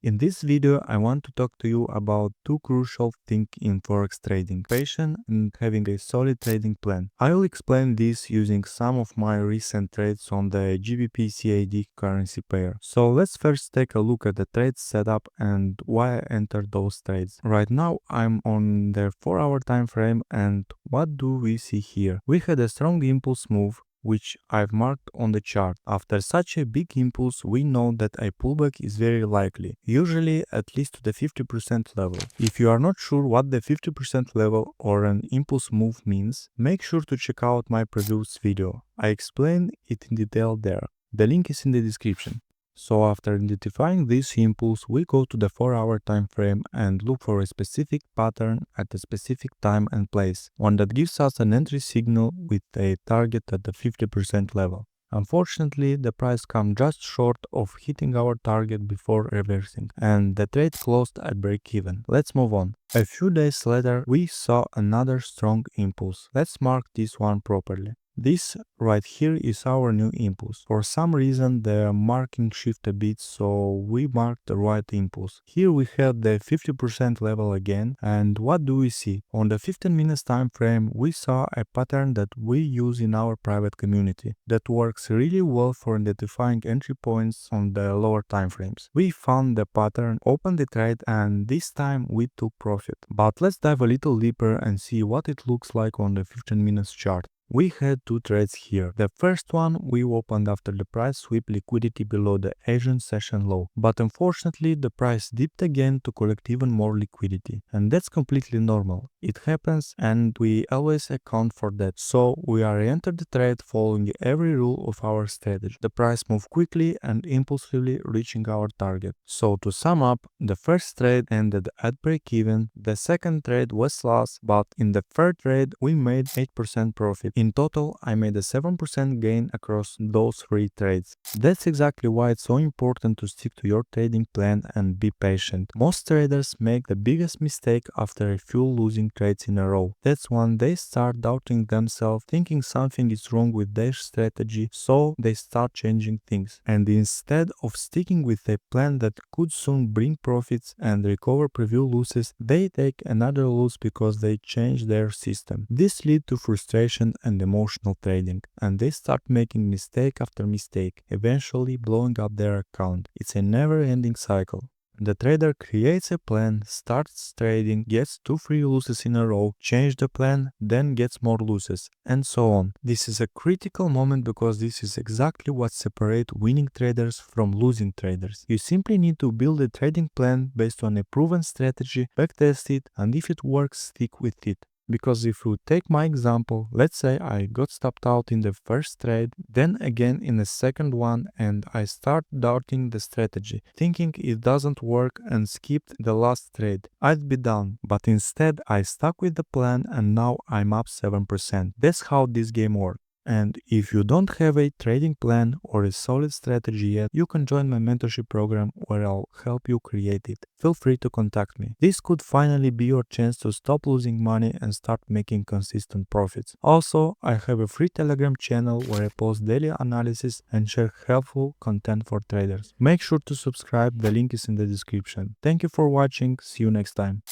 In this video, I want to talk to you about two crucial things in Forex trading: patience and having a solid trading plan. I will explain this using some of my recent trades on the GBPCAD currency pair. So let's first take a look at the trade setup and why I entered those trades. Right now, I'm on the 4-hour time frame, and what do we see here? We had a strong impulse move, which I've marked on the chart. After such a big impulse, we know that a pullback is very likely, usually at least to the 50% level. If you are not sure what the 50% level or an impulse move means, make sure to check out my previous video. I explain it in detail there. The link is in the description. So after identifying this impulse, we go to the 4-hour time frame and look for a specific pattern at a specific time and place, one that gives us an entry signal with a target at the 50% level. Unfortunately, the price comes just short of hitting our target before reversing, and the trade closed at break-even. Let's move on. A few days later, we saw another strong impulse. Let's mark this one properly. This right here is our new impulse. For some reason the marking shifted a bit, so we marked the right impulse. Here we have the 50% level again, and what do we see? On the 15 minutes time frame, we saw a pattern that we use in our private community that works really well for identifying entry points on the lower time frames. We found the pattern, opened the trade, and this time we took profit. But let's dive a little deeper and see what it looks like on the 15 minutes chart. We had two trades here. The first one we opened after the price swept liquidity below the Asian session low, but unfortunately the price dipped again to collect even more liquidity, and that's completely normal. It happens and we always account for that, so we are entered the trade following every rule of our strategy. The price moved quickly and impulsively, reaching our target. So to sum up, the first trade ended at break-even, the second trade was loss, but in the third trade we made 8% profit. In total, I made a 7% gain across those three trades. That's exactly why it's so important to stick to your trading plan and be patient. Most traders make the biggest mistake after a few losing trades in a row. That's when they start doubting themselves, thinking something is wrong with their strategy, so they start changing things. And instead of sticking with a plan that could soon bring profits and recover previous losses, they take another loss because they change their system. This leads to frustration and emotional trading, and they start making mistake after mistake, eventually blowing up their account. It's a never-ending cycle. The trader creates a plan, starts trading, gets 2-3 losses in a row, changes the plan, then gets more losses, and so on. This is a critical moment because this is exactly what separates winning traders from losing traders. You simply need to build a trading plan based on a proven strategy, backtest it, and if it works, stick with it. Because if you take my example, let's say I got stopped out in the first trade, then again in the second one, and I start doubting the strategy, thinking it doesn't work and skipped the last trade, I'd be down. But instead I stuck with the plan and now I'm up 7%. That's how this game works. And if you don't have a trading plan or a solid strategy yet, you can join my mentorship program where I'll help you create it. Feel free to contact me. This could finally be your chance to stop losing money and start making consistent profits. Also, I have a free Telegram channel where I post daily analysis and share helpful content for traders. Make sure to subscribe, the link is in the description. Thank you for watching, see you next time.